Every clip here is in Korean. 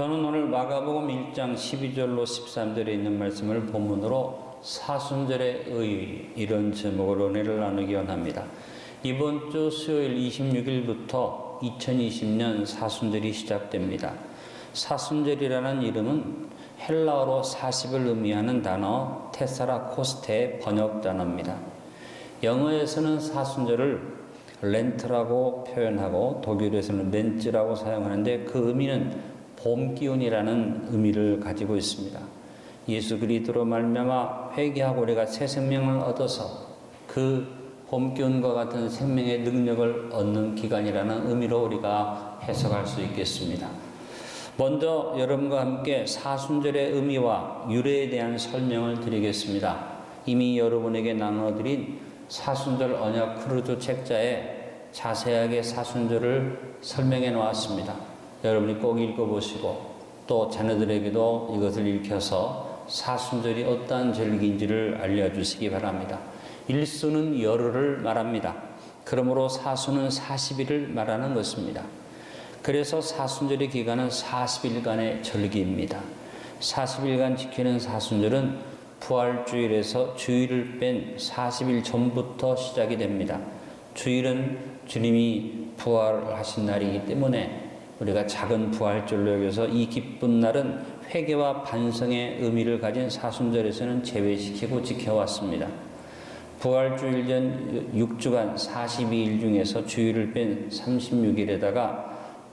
저는 오늘 마가복음 1장 12절로 13절에 있는 말씀을 본문으로 사순절의 의의, 이런 제목으로 은혜를 나누기 원합니다. 이번 주 수요일 26일부터 2020년 사순절이 시작됩니다. 사순절이라는 이름은 헬라어로 40을 의미하는 단어 테사라코스테의 번역 단어입니다. 영어에서는 사순절을 렌트라고 표현하고 독일에서는 렌츠라고 사용하는데 그 의미는 봄 기운이라는 의미를 가지고 있습니다. 예수 그리스도로 말미암아 회개하고 우리가 새 생명을 얻어서 그 봄 기운과 같은 생명의 능력을 얻는 기간이라는 의미로 우리가 해석할 수 있겠습니다. 먼저 여러분과 함께 사순절의 의미와 유래에 대한 설명을 드리겠습니다. 이미 여러분에게 나눠드린 사순절 언약 크루즈 책자에 자세하게 사순절을 설명해 놓았습니다. 여러분이 꼭 읽어보시고 또 자녀들에게도 이것을 읽혀서 사순절이 어떠한 절기인지를 알려주시기 바랍니다. 일수는 열흘을 말합니다. 그러므로 사수는 40일을 말하는 것입니다. 그래서 사순절의 기간은 40일간의 절기입니다. 40일간 지키는 사순절은 부활주일에서 주일을 뺀 40일 전부터 시작이 됩니다. 주일은 주님이 부활하신 날이기 때문에 우리가 작은 부활절로 여겨서 이 기쁜 날은 회개와 반성의 의미를 가진 사순절에서는 제외시키고 지켜왔습니다. 부활주일 전 6주간 42일 중에서 주일을 뺀 36일에다가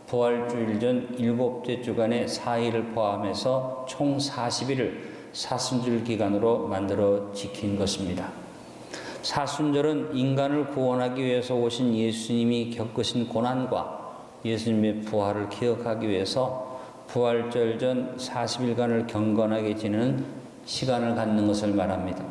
부활주일 전 7째 주간의 4일을 포함해서 총 40일을 사순절 기간으로 만들어 지킨 것입니다. 사순절은 인간을 구원하기 위해서 오신 예수님이 겪으신 고난과 예수님의 부활을 기억하기 위해서 부활절 전 40일간을 경건하게 지내는 시간을 갖는 것을 말합니다.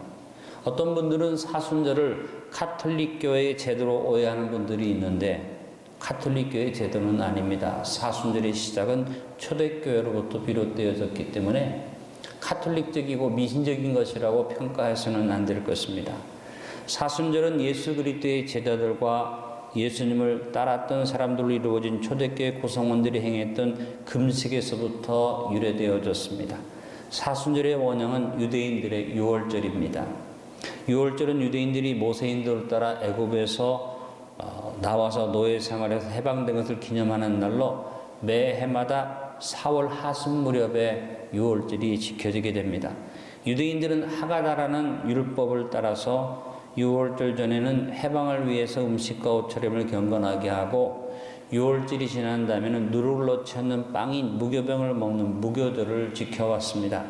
어떤 분들은 사순절을 가톨릭교회의 제도로 오해하는 분들이 있는데 가톨릭교회의 제도는 아닙니다. 사순절의 시작은 초대교회로부터 비롯되어졌기 때문에 가톨릭적이고 미신적인 것이라고 평가해서는 안 될 것입니다. 사순절은 예수 그리스도의 제자들과 예수님을 따랐던 사람들로 이루어진 초대교회 구성원들이 행했던 금식에서부터 유래되어졌습니다. 사순절의 원형은 유대인들의 유월절입니다. 유월절은 유대인들이 모세인들을 따라 애굽에서 나와서 노예 생활에서 해방된 것을 기념하는 날로 매해마다 4월 하순 무렵에 유월절이 지켜지게 됩니다. 유대인들은 하가다라는 율법을 따라서 유월절 전에는 해방을 위해서 음식과 옷차림을 경건하게 하고 유월절이 지난 다음에는 누룩을 넣지 않는 빵인 무교병을 먹는 무교절을 지켜왔습니다.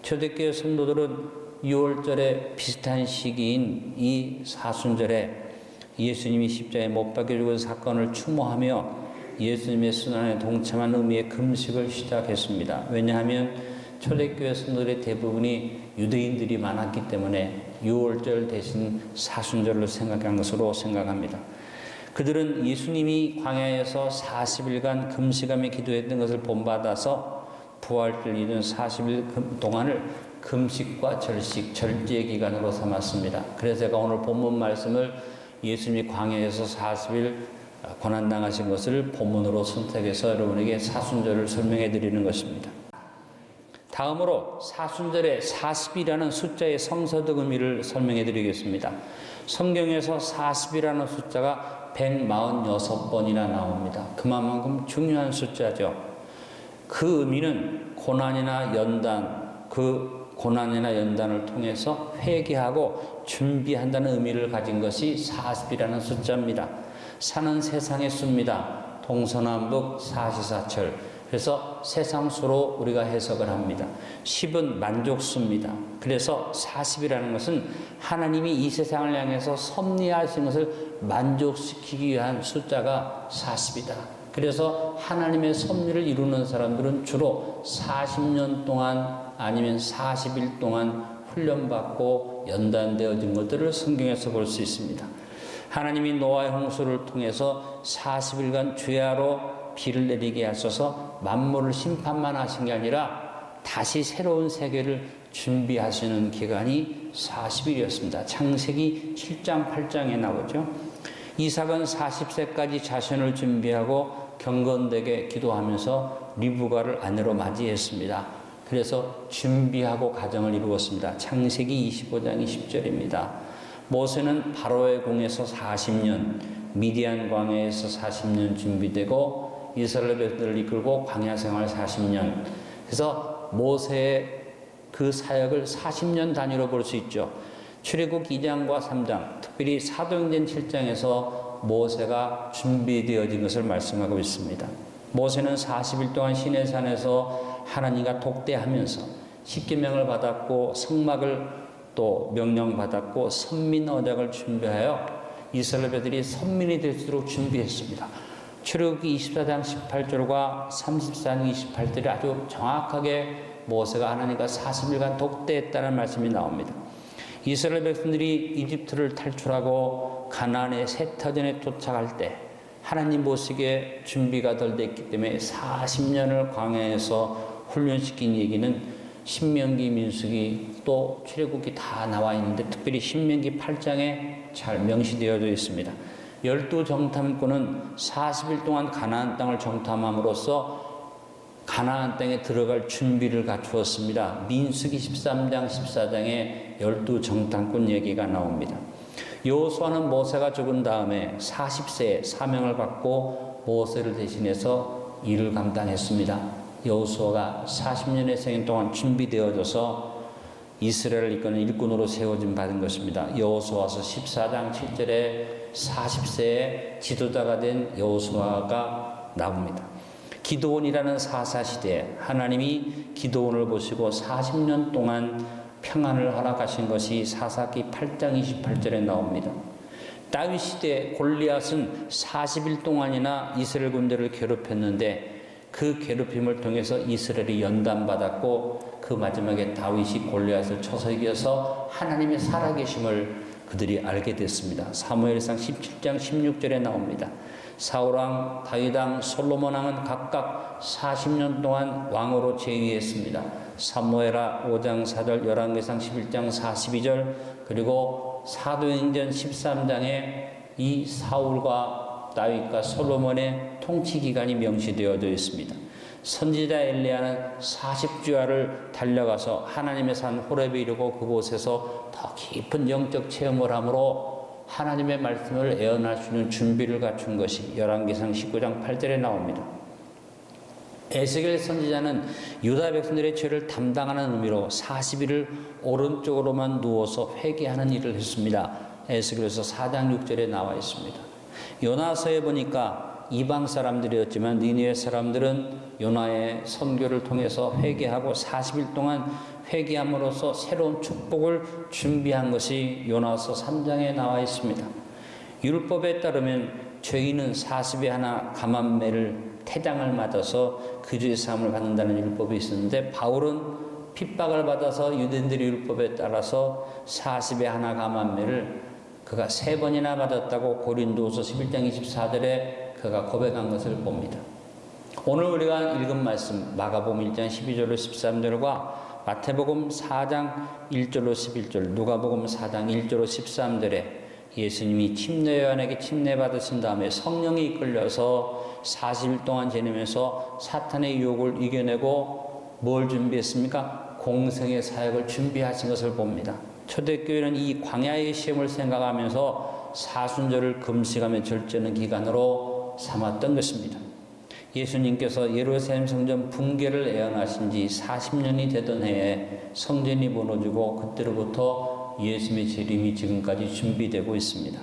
초대교회 성도들은 유월절에 비슷한 시기인 이 사순절에 예수님이 십자가에 못 박혀 죽은 사건을 추모하며 예수님의 순환에 동참한 의미의 금식을 시작했습니다. 왜냐하면 초대교회 성도들의 대부분이 유대인들이 많았기 때문에 유월절 대신 사순절을 생각한 것으로 생각합니다. 그들은 예수님이 광야에서 40일간 금식하며 기도했던 것을 본받아서 부활절 이른 40일 동안을 금식과 절식, 절제의 기간으로 삼았습니다. 그래서 제가 오늘 본문 말씀을 예수님이 광야에서 40일 고난당하신 것을 본문으로 선택해서 여러분에게 사순절을 설명해 드리는 것입니다. 다음으로 사순절의 40이라는 숫자의 성서적 의미를 설명해 드리겠습니다. 성경에서 40이라는 숫자가 146번이나 나옵니다. 그만큼 중요한 숫자죠. 그 의미는 고난이나 연단, 그 고난이나 연단을 통해서 회개하고 준비한다는 의미를 가진 것이 40이라는 숫자입니다. 사는 세상의 수입니다. 동서남북 사시사철. 그래서 세상수로 우리가 해석을 합니다. 10은 만족수입니다. 그래서 40이라는 것은 하나님이 이 세상을 향해서 섭리하신 것을 만족시키기 위한 숫자가 40이다. 그래서 하나님의 섭리를 이루는 사람들은 주로 40년 동안 아니면 40일 동안 훈련받고 연단되어진 것들을 성경에서 볼 수 있습니다. 하나님이 노아의 홍수를 통해서 40일간 주야로 비를 내리게 하셔서 만물을 심판만 하신 게 아니라 다시 새로운 세계를 준비하시는 기간이 40일이었습니다. 창세기 7장 8장에 나오죠. 이삭은 40세까지 자신을 준비하고 경건되게 기도하면서 리브가를 아내로 맞이했습니다. 그래서 준비하고 가정을 이루었습니다. 창세기 25장 20절입니다. 모세는 바로의 궁에서 40년, 미디안 광야에서 40년 준비되고 이스라엘 백성들을 이끌고 광야 생활 40년. 그래서 모세의 그 사역을 40년 단위로 볼 수 있죠. 출애굽 2장과 3장, 특별히 사도행전 7장에서 모세가 준비되어진 것을 말씀하고 있습니다. 모세는 40일 동안 시내산에서 하나님과 독대하면서 십계명을 받았고 성막을 또 명령받았고 선민어작을 준비하여 이스라엘 백성들이 선민이 될 수 있도록 준비했습니다. 출애굽기 24장 18절과 34장 28절이 아주 정확하게 모세가 하나님과 40일간 독대했다는 말씀이 나옵니다. 이스라엘 백성들이 이집트를 탈출하고 가나안의 세타전에 도착할 때 하나님 보시기에 준비가 덜 됐기 때문에 40년을 광야에서 훈련시킨 얘기는 신명기, 민수기 또 출애굽기 다 나와 있는데 특별히 신명기 8장에 잘 명시되어져 있습니다. 12정탐꾼은 40일 동안 가나안 땅을 정탐함으로써 가나안 땅에 들어갈 준비를 갖추었습니다. 민수기 13장 14장에 12정탐꾼 얘기가 나옵니다. 여호수아는 모세가 죽은 다음에 40세에 사명을 받고 모세를 대신해서 일을 감당했습니다. 여호수아가 40년의 생애 동안 준비되어져서 이스라엘을 이끄는 일꾼으로 세워진 받은 것입니다. 여호수아서 14장 7절에 40세에 지도자가 된 여호수아가 나옵니다. 기드온이라는 사사시대에 하나님이 기드온을 보시고 40년 동안 평안을 허락하신 것이 사사기 8장 28절에 나옵니다. 다윗 시대 골리앗은 40일 동안이나 이스라엘 군대를 괴롭혔는데 그 괴롭힘을 통해서 이스라엘이 연단받았고 그 마지막에 다윗이 골리앗을 쳐서 이겨서 하나님의 살아계심을 그들이 알게 됐습니다. 사무엘상 17장 16절에 나옵니다. 사울왕, 다윗왕, 솔로몬왕은 각각 40년 동안 왕으로 재위했습니다. 사무엘하 5장 4절, 열왕기상 11장 42절, 그리고 사도행전 13장에 이 사울과 다윗과 솔로몬의 통치 기간이 명시되어져 있습니다. 선지자 엘리야는 40주야를 달려가서 하나님의 산 호렙에 이르고 그곳에서 더 깊은 영적 체험을 함으로 하나님의 말씀을 예언할 수 있는 준비를 갖춘 것이 열왕기상 19장 8절에 나옵니다. 에스겔 선지자는 유다 백성들의 죄를 담당하는 의미로 40일을 오른쪽으로만 누워서 회개하는 일을 했습니다. 에스겔에서 4장 6절에 나와 있습니다. 요나서에 보니까 이방 사람들이었지만 니느웨 사람들은 요나의 선교를 통해서 회개하고 40일 동안 회개함으로써 새로운 축복을 준비한 것이 요나서 3장에 나와 있습니다. 율법에 따르면 죄인은 40에 하나 감암매를 태장을 맞아서 그주의 사함을 받는다는 율법이 있었는데 바울은 핍박을 받아서 유대인들의 율법에 따라서 40에 하나 감암매를 그가 3번이나 받았다고 고린도후서 11장 24절에 그가 고백한 것을 봅니다. 오늘 우리가 읽은 말씀 마가복음 1장 12절로 13절과 마태복음 4장 1절로 11절, 누가복음 4장 1절로 13절에 예수님이 침례 요한에게 침례 받으신 다음에 성령이 이끌려서 40일 동안 지내면서 사탄의 유혹을 이겨내고 뭘 준비했습니까? 공생의 사역을 준비하신 것을 봅니다. 초대교회는 이 광야의 시험을 생각하면서 사순절을 금식하며 절제하는 기간으로 삼았던 것입니다. 예수님께서 예루살렘 성전 붕괴를 예언하신 지 40년이 되던 해에 성전이 무너지고 그때로부터 예수님의 재림이 지금까지 준비되고 있습니다.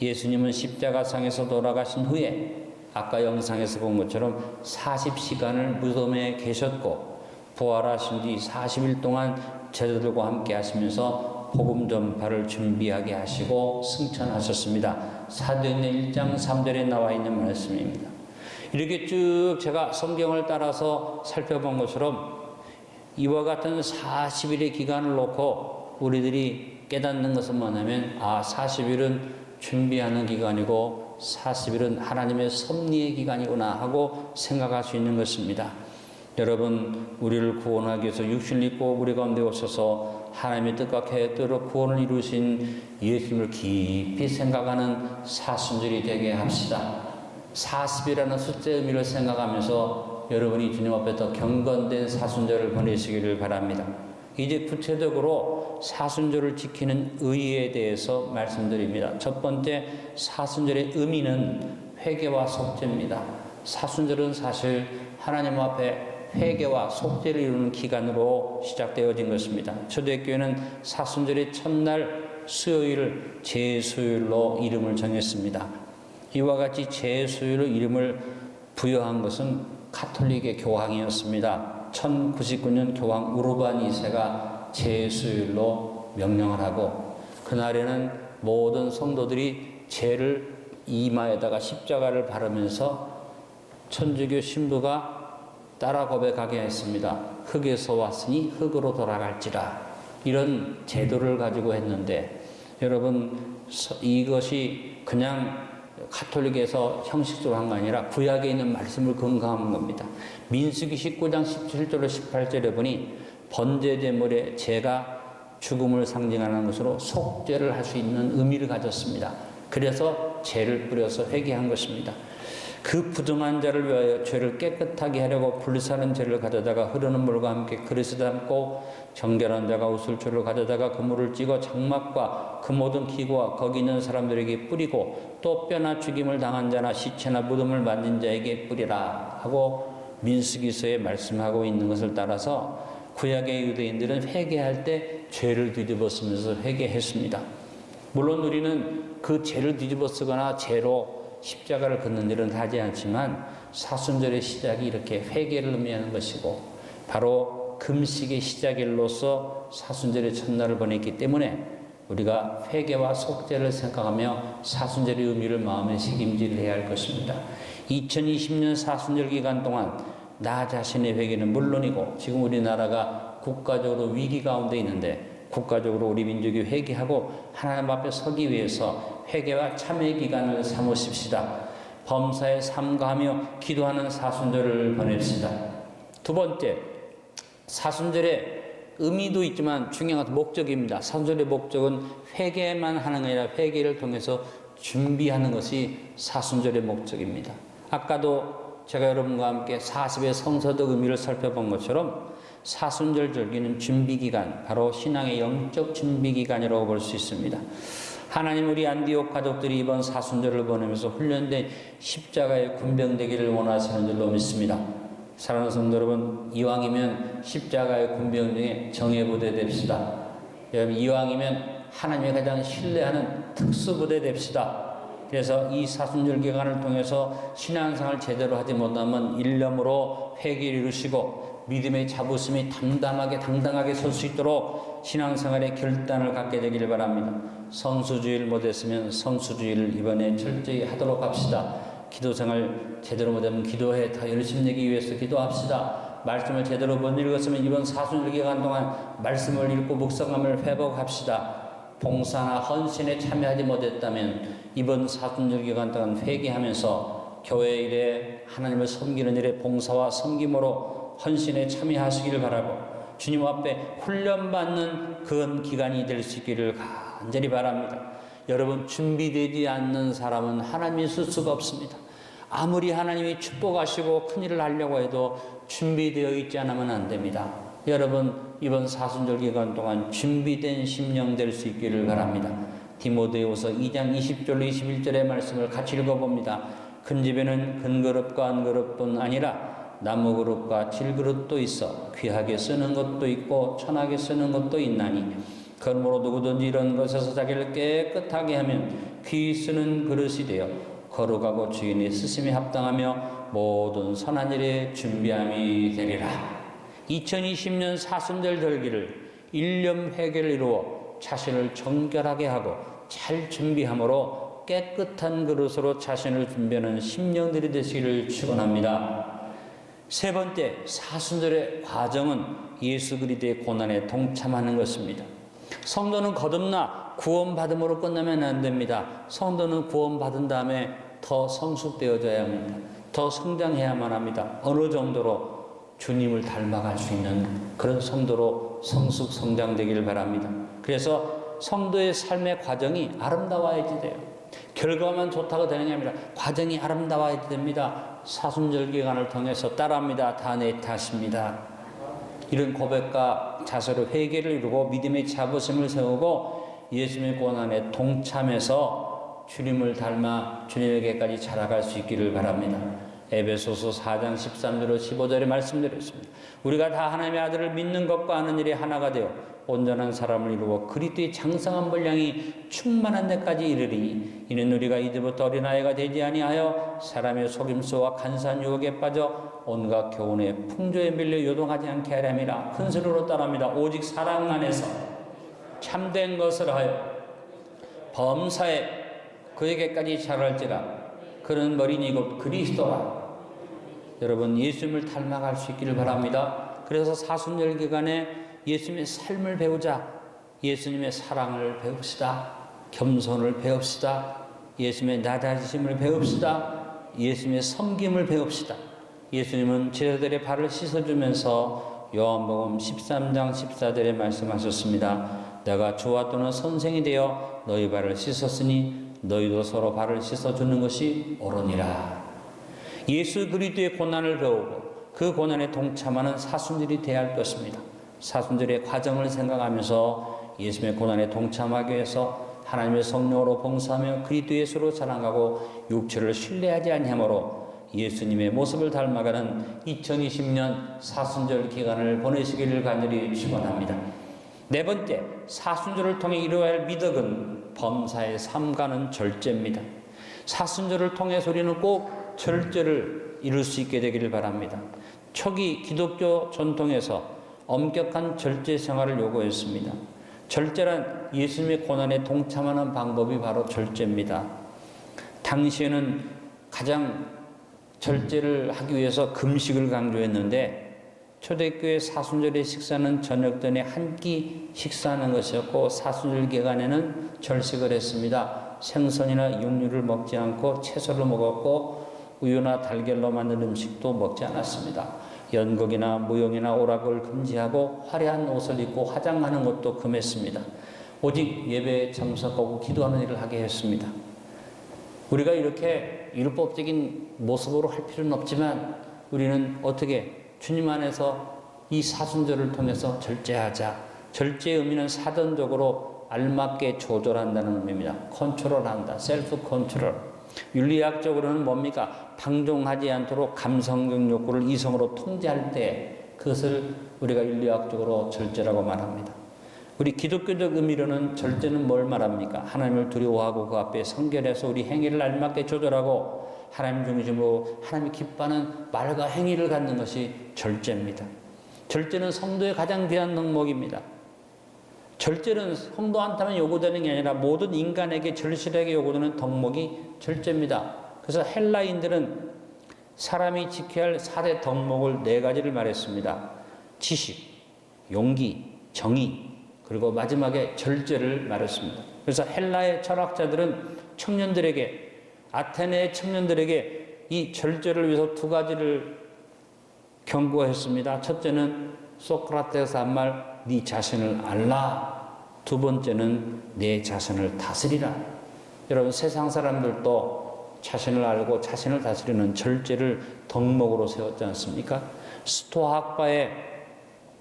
예수님은 십자가상에서 돌아가신 후에 아까 영상에서 본 것처럼 40시간을 무덤에 계셨고 부활하신 뒤 40일 동안 제자들과 함께 하시면서 복음 전파를 준비하게 하시고 승천하셨습니다. 사도행전 1장 3절에 나와 있는 말씀입니다. 이렇게 쭉 제가 성경을 따라서 살펴본 것처럼 이와 같은 40일의 기간을 놓고 우리들이 깨닫는 것은 뭐냐면 40일은 준비하는 기간이고 40일은 하나님의 섭리의 기간이구나 하고 생각할 수 있는 것입니다. 여러분, 우리를 구원하기 위해서 육신을 입고 우리 가운데 오셔서 하나님의 뜻과 계획대로 구원을 이루신 예수님을 깊이 생각하는 사순절이 되게 합시다. 40이라는 숫자의 의미를 생각하면서 그래서 여러분이 주님 앞에 더 경건된 사순절을 보내시기를 바랍니다. 이제 구체적으로 사순절을 지키는 의의에 대해서 말씀드립니다. 첫 번째, 사순절의 의미는 회개와 속죄입니다. 사순절은 사실 하나님 앞에 회개와 속죄를 이루는 기간으로 시작되어진 것입니다. 초대교회는 사순절의 첫날 수요일을 제수요일로 이름을 정했습니다. 이와 같이 제수요일로 이름을 부여한 것은 가톨릭의 교황이었습니다. 1099년 교황 우르반 2세가 제수요일로 명령을 하고, 그날에는 모든 성도들이 죄를 이마에다가 십자가를 바르면서 천주교 신부가 따라 고백하게 했습니다. 흙에서 왔으니 흙으로 돌아갈지라. 이런 제도를 가지고 했는데, 여러분, 이것이 그냥 가톨릭에서 형식적으로 한 거 아니라 구약에 있는 말씀을 근거한 겁니다. 민수기 19장 17절로 18절에 보니 번제제물의 죄가 죽음을 상징하는 것으로 속죄를 할 수 있는 의미를 가졌습니다. 그래서 죄를 뿌려서 회개한 것입니다. 그 부정한 자를 위하여 죄를 깨끗하게 하려고 불사른 죄를 가져다가 흐르는 물과 함께 그릇에 담고, 정결한 자가 웃을 줄을 가져다가 그 물을 찍어 장막과 그 모든 기구와 거기 있는 사람들에게 뿌리고, 또 뼈나 죽임을 당한 자나 시체나 무덤을 만진 자에게 뿌리라 하고 민수기서에 말씀하고 있는 것을 따라서 구약의 유대인들은 회개할 때 죄를 뒤집어 쓰면서 회개했습니다. 물론 우리는 그 죄를 뒤집어 쓰거나 죄로 십자가를 걷는 일은 하지 않지만, 사순절의 시작이 이렇게 회개를 의미하는 것이고, 바로 금식의 시작일로서 사순절의 첫날을 보냈기 때문에 우리가 회개와 속죄를 생각하며 사순절의 의미를 마음에 새김질해야 할 것입니다. 2020년 사순절 기간 동안 나 자신의 회개는 물론이고, 지금 우리나라가 국가적으로 위기 가운데 있는데 국가적으로 우리 민족이 회개하고 하나님 앞에 서기 위해서 회개와 참회 기간을 삼으십시다. 범사에 삼가하며 기도하는 사순절을 보냅시다. 두 번째, 사순절의 의미도 있지만 중요한 것은 목적입니다. 사순절의 목적은 회개만 하는 게 아니라 회개를 통해서 준비하는 것이 사순절의 목적입니다. 아까도 제가 여러분과 함께 40의 성서적 의미를 살펴본 것처럼 사순절 절기는 준비기간, 바로 신앙의 영적 준비기간이라고 볼 수 있습니다. 하나님, 우리 안디옥 가족들이 이번 사순절을 보내면서 훈련된 십자가의 군병되기를 원하시는 줄로 믿습니다. 사랑하는 성도 여러분, 이왕이면 십자가의 군병 중에 정예부대 됩시다. 여러분, 이왕이면 하나님이 가장 신뢰하는 특수부대 됩시다. 그래서 이 사순절 기간을 통해서 신앙생활을 제대로 하지 못하면 일념으로 회개를 이루시고 믿음의 자부심이 당당하게 설 수 있도록 신앙생활의 결단을 갖게 되기를 바랍니다. 성수주의를 못했으면 성수주의를 이번에 철저히 하도록 합시다. 기도생활 제대로 못하면 기도해 더 열심히 내기 위해서 기도합시다. 말씀을 제대로 못 읽었으면 이번 사순절 기간 동안 말씀을 읽고 묵상함을 회복합시다. 봉사나 헌신에 참여하지 못했다면 이번 사순절 기간 동안 회개하면서 교회 일에 하나님을 섬기는 일에 봉사와 섬김으로 헌신에 참여하시기를 바라고, 주님 앞에 훈련받는 그런 기간이 될 수 있기를 간절히 바랍니다. 여러분, 준비되지 않는 사람은 하나님이 쓸 수가 없습니다. 아무리 하나님이 축복하시고 큰일을 하려고 해도 준비되어 있지 않으면 안 됩니다. 여러분, 이번 사순절 기간 동안 준비된 심령 될 수 있기를 바랍니다. 디모데후서 2장 20절로 21절의 말씀을 같이 읽어봅니다. 큰 집에는 큰 그릇과 한 그릇뿐 아니라 나무 그릇과 질 그릇도 있어 귀하게 쓰는 것도 있고 천하게 쓰는 것도 있나니, 그러므로 누구든지 이런 것에서 자기를 깨끗하게 하면 귀히 쓰는 그릇이 되어 거룩하고 주인의 쓰심에 합당하며 모든 선한 일에 준비함이 되리라. 2020년 사순절 절기를 일념 회개를 이루어 자신을 정결하게 하고 잘 준비함으로 깨끗한 그릇으로 자신을 준비하는 심령들이 되시기를 축원합니다. 세 번째, 사순절의 과정은 예수 그리스도의 고난에 동참하는 것입니다. 성도는 거듭나 구원받음으로 끝나면 안 됩니다. 성도는 구원받은 다음에 더 성숙되어져야 합니다. 더 성장해야만 합니다. 어느 정도로 주님을 닮아갈 수 있는 그런 성도로 성숙 성장되기를 바랍니다. 그래서 성도의 삶의 과정이 아름다워야지 돼요. 결과만 좋다고 되는 게 아니라 과정이 아름다워야 됩니다. 사순절 기간을 통해서 따라합니다. 다 내 탓입니다. 이런 고백과 자세로 회개를 이루고 믿음의 자부심을 세우고 예수님의 고난에 동참해서 주님을 닮아 주님에게까지 자라갈 수 있기를 바랍니다. 에베소서 4장 13절로 15절에 말씀드렸습니다. 우리가 다 하나님의 아들을 믿는 것과 아는 일이 하나가 되어 온전한 사람을 이루어 그리스도의 장성한 분량이 충만한 데까지 이르리니 이는 우리가 이제부터 어린아이가 되지 아니하여 사람의 속임수와 간사한 유혹에 빠져 온갖 교훈의 풍조에 밀려 요동하지 않게 하려 함이라. 큰 소리로 따라합니다. 오직 사랑 안에서 참된 것을 하여 범사에 그에게까지 자랄지라. 그는 머리니 곧 그리스도라. 여러분, 예수님을 닮아갈 수 있기를 바랍니다. 그래서 사순절 기간에 예수님의 삶을 배우자. 예수님의 사랑을 배웁시다. 겸손을 배웁시다. 예수님의 낮아지심을 배웁시다. 예수님의 섬김을 배웁시다. 예수님은 제자들의 발을 씻어주면서 요한복음 13장 14절에 말씀하셨습니다. 내가 주와 또는 선생이 되어 너희 발을 씻었으니 너희도 서로 발을 씻어주는 것이 옳으니라. 예수 그리스도의 고난을 배우고 그 고난에 동참하는 사순절이 되어야 할 것입니다. 사순절의 과정을 생각하면서 예수님의 고난에 동참하기 위해서 하나님의 성령으로 봉사하며 그리스도 예수로 자라가고 육체를 신뢰하지 아니하므로 예수님의 모습을 닮아가는 2020년 사순절 기간을 보내시기를 간절히 축원합니다. 네 번째, 사순절을 통해 이루어야 할 미덕은 범사에 삼가는 절제입니다. 사순절을 통해서 우리는 꼭 절제를 이룰 수 있게 되기를 바랍니다. 초기 기독교 전통에서 엄격한 절제 생활을 요구했습니다. 절제란 예수님의 고난에 동참하는 방법이 바로 절제입니다. 당시에는 가장 절제를 하기 위해서 금식을 강조했는데 초대교회 사순절의 식사는 저녁 전에 한 끼 식사하는 것이었고 사순절 기간에는 절식을 했습니다. 생선이나 육류를 먹지 않고 채소를 먹었고 우유나 달걀로 만든 음식도 먹지 않았습니다. 연극이나 무용이나 오락을 금지하고 화려한 옷을 입고 화장하는 것도 금했습니다. 오직 예배에 참석하고 기도하는 일을 하게 했습니다. 우리가 이렇게 율법적인 모습으로 할 필요는 없지만 우리는 어떻게 주님 안에서 이 사순절을 통해서 절제하자. 절제의 의미는 사전적으로 알맞게 조절한다는 의미입니다. 컨트롤한다. 셀프 컨트롤. 윤리학적으로는 뭡니까? 방종하지 않도록 감성적 욕구를 이성으로 통제할 때 그것을 우리가 윤리학적으로 절제라고 말합니다. 우리 기독교적 의미로는 절제는 뭘 말합니까? 하나님을 두려워하고 그 앞에 성결해서 우리 행위를 알맞게 조절하고 하나님 중심으로 하나님이 기뻐하는 말과 행위를 갖는 것이 절제입니다. 절제는 성도의 가장 귀한 덕목입니다. 절제는 성도한테만 요구되는 게 아니라 모든 인간에게 절실하게 요구되는 덕목이 절제입니다. 그래서 헬라인들은 사람이 지켜야 할 4대 덕목을 4가지를 말했습니다. 지식, 용기, 정의, 그리고 마지막에 절제를 말했습니다. 그래서 헬라의 철학자들은 청년들에게, 아테네의 청년들에게 이 절제를 위해서 2가지를 경고했습니다. 첫째는 소크라테스 한 말, 네 자신을 알라. 2번째는 내 자신을 다스리라. 여러분, 세상 사람들도 자신을 알고 자신을 다스리는 절제를 덕목으로 세웠지 않습니까? 스토아학파의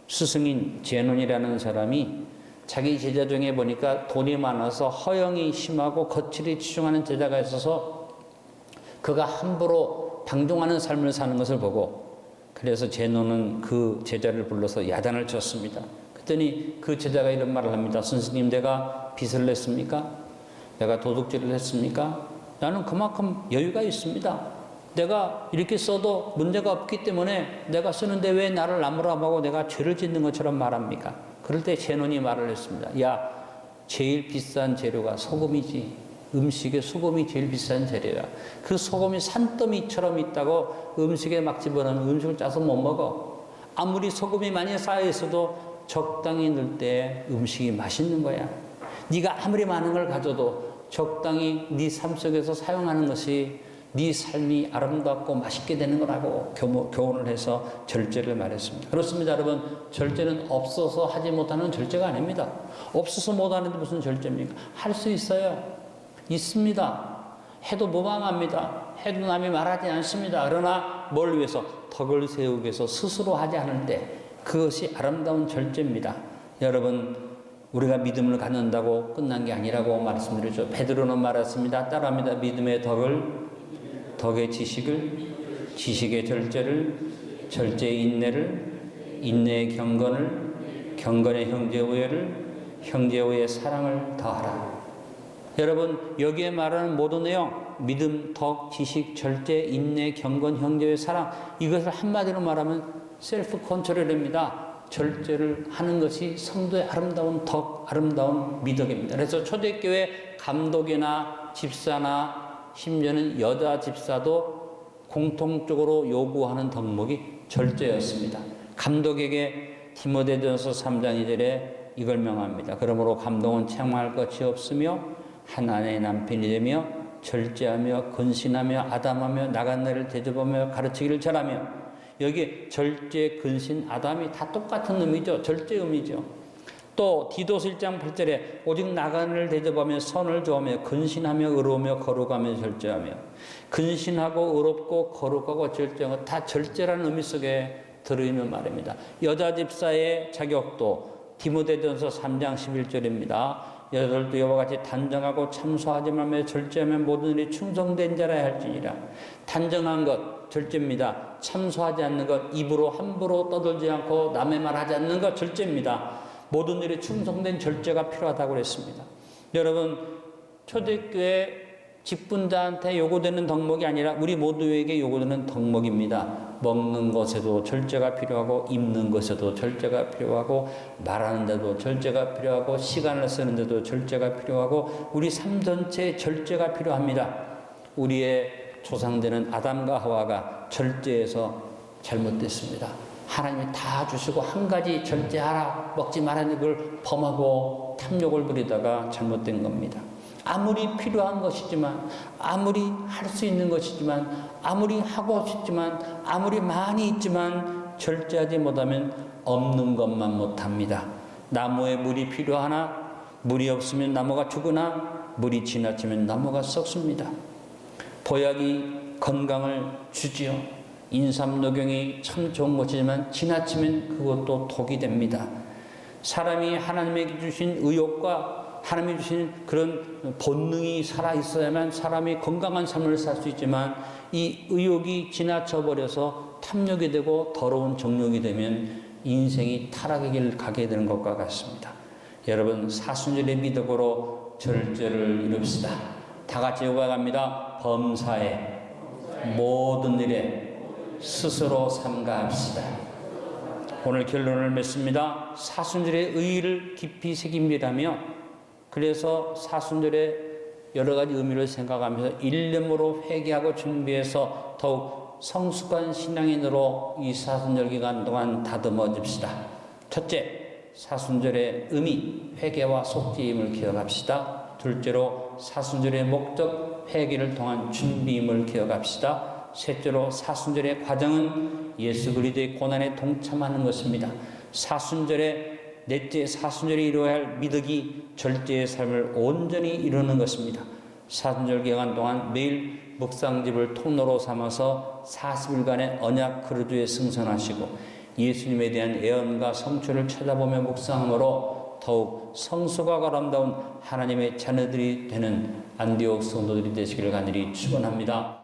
스승인 제논이라는 사람이 자기 제자 중에 보니까 돈이 많아서 허영이 심하고 거칠이 치중하는 제자가 있어서 그가 함부로 방종하는 삶을 사는 것을 보고 그래서 제논은 그 제자를 불러서 야단을 쳤습니다. 그랬더니 그 제자가 이런 말을 합니다. 선생님, 내가 빚을 냈습니까? 내가 도둑질을 했습니까? 나는 그만큼 여유가 있습니다. 내가 이렇게 써도 문제가 없기 때문에 내가 쓰는데 왜 나를 나무라고 내가 죄를 짓는 것처럼 말합니까? 그럴 때 제논이 말을 했습니다. 야, 제일 비싼 재료가 소금이지. 음식에 소금이 제일 비싼 재료야. 그 소금이 산더미처럼 있다고 음식에 막 집어넣으면 음식을 짜서 못 먹어. 아무리 소금이 많이 쌓여 있어도 적당히 넣을 때 음식이 맛있는 거야. 네가 아무리 많은 걸 가져도 적당히 네 삶 속에서 사용하는 것이 네 삶이 아름답고 맛있게 되는 거라고 교훈을 해서 절제를 말했습니다. 그렇습니다, 여러분. 절제는 없어서 하지 못하는 절제가 아닙니다. 없어서 못하는데 무슨 절제입니까? 할 수 있어요. 있습니다. 해도 무방합니다. 해도 남이 말하지 않습니다. 그러나 뭘 위해서? 덕을 세우기 위해서 스스로 하지 않을 때 그것이 아름다운 절제입니다. 여러분, 우리가 믿음을 갖는다고 끝난 게 아니라고 말씀드렸죠. 베드로는 말했습니다. 따라합니다. 믿음의 덕을, 덕의 지식을, 지식의 절제를, 절제의 인내를, 인내의 경건을, 경건의 형제우애를, 형제우애의 사랑을 더하라. 여러분, 여기에 말하는 모든 내용, 믿음, 덕, 지식, 절제, 인내, 경건, 형제의 사랑, 이것을 한마디로 말하면 셀프 컨트롤입니다. 절제를 하는 것이 성도의 아름다운 덕, 아름다운 미덕입니다. 그래서 초대교회 감독이나 집사나 심지어는 여자 집사도 공통적으로 요구하는 덕목이 절제였습니다. 감독에게 디모데전서 3장 2절에 이걸 명합니다. 그러므로 감독은 책망할 것이 없으며 한 아내의 남편이 되며 절제하며 근신하며 아담하며 나간 날을 대접하며 가르치기를 잘하며, 여기 절제, 근신, 아담이 다 똑같은 의미죠. 절제 의미죠. 또 디도서 1장 8절에 오직 나간을 대접하며 선을 좋아하며 근신하며 의로우며 거룩하며 절제하며, 근신하고 의롭고 거룩하고 절제하고 다 절제라는 의미 속에 들어있는 말입니다. 여자 집사의 자격도 디모데전서 3장 11절입니다. 여자들도 이와 같이 단정하고 참소하지 말며 절제하며 모든 일이 충성된 자라 할지니라. 단정한 것 절제입니다. 참소하지 않는 것, 입으로 함부로 떠들지 않고 남의 말 하지 않는 것 절제입니다. 모든 일에 충성된 절제가 필요하다고 그랬습니다. 여러분, 초대교회 직분자한테 요구되는 덕목이 아니라 우리 모두에게 요구되는 덕목입니다. 먹는 것에도 절제가 필요하고, 입는 것에도 절제가 필요하고, 말하는 데도 절제가 필요하고, 시간을 쓰는 데도 절제가 필요하고, 우리 삶 전체에 절제가 필요합니다. 우리의 조상되는 아담과 하와가 절제에서 잘못됐습니다. 하나님이 다 주시고 한 가지 절제하라, 먹지 말라는 걸 범하고 탐욕을 부리다가 잘못된 겁니다. 아무리 필요한 것이지만, 아무리 할 수 있는 것이지만, 아무리 하고 싶지만, 아무리 많이 있지만 절제하지 못하면 없는 것만 못합니다. 나무에 물이 필요하나 물이 없으면 나무가 죽으나 물이 지나치면 나무가 썩습니다. 보약이 건강을 주지요. 인삼녹용이 참 좋은 것이지만 지나치면 그것도 독이 됩니다. 사람이 하나님에게 주신 의욕과 하나님이 주신 그런 본능이 살아있어야만 사람이 건강한 삶을 살 수 있지만, 이 의욕이 지나쳐 버려서 탐욕이 되고 더러운 정욕이 되면 인생이 타락의 길을 가게 되는 것과 같습니다. 여러분, 사순절의 미덕으로 절제를 이룹시다. 다 같이 요구합니다. 범사에 모든 일에 스스로 삼가합시다. 오늘 결론을 맺습니다. 사순절의 의의를 깊이 새김이라며, 그래서 사순절에 여러 가지 의미를 생각하면서 일념으로 회개하고 준비해서 더욱 성숙한 신앙인으로 이 사순절 기간 동안 다듬어집시다. 첫째, 사순절의 의미, 회개와 속죄임을 기억합시다. 둘째로, 사순절의 목적, 회개를 통한 준비임을 기억합시다. 셋째로, 사순절의 과정은 예수 그리스도의 고난에 동참하는 것입니다. 넷째, 사순절이 이루어야 할 미덕이 절제의 삶을 온전히 이루는 것입니다. 사순절 기간 동안 매일 묵상집을 통로로 삼아서 40일간의 언약 그루주에 승선하시고 예수님에 대한 예언과 성취를 찾아보며 묵상함으로 더욱 성숙하고 아름다운 하나님의 자녀들이 되는 안디옥 성도들이 되시기를 간절히 축원합니다.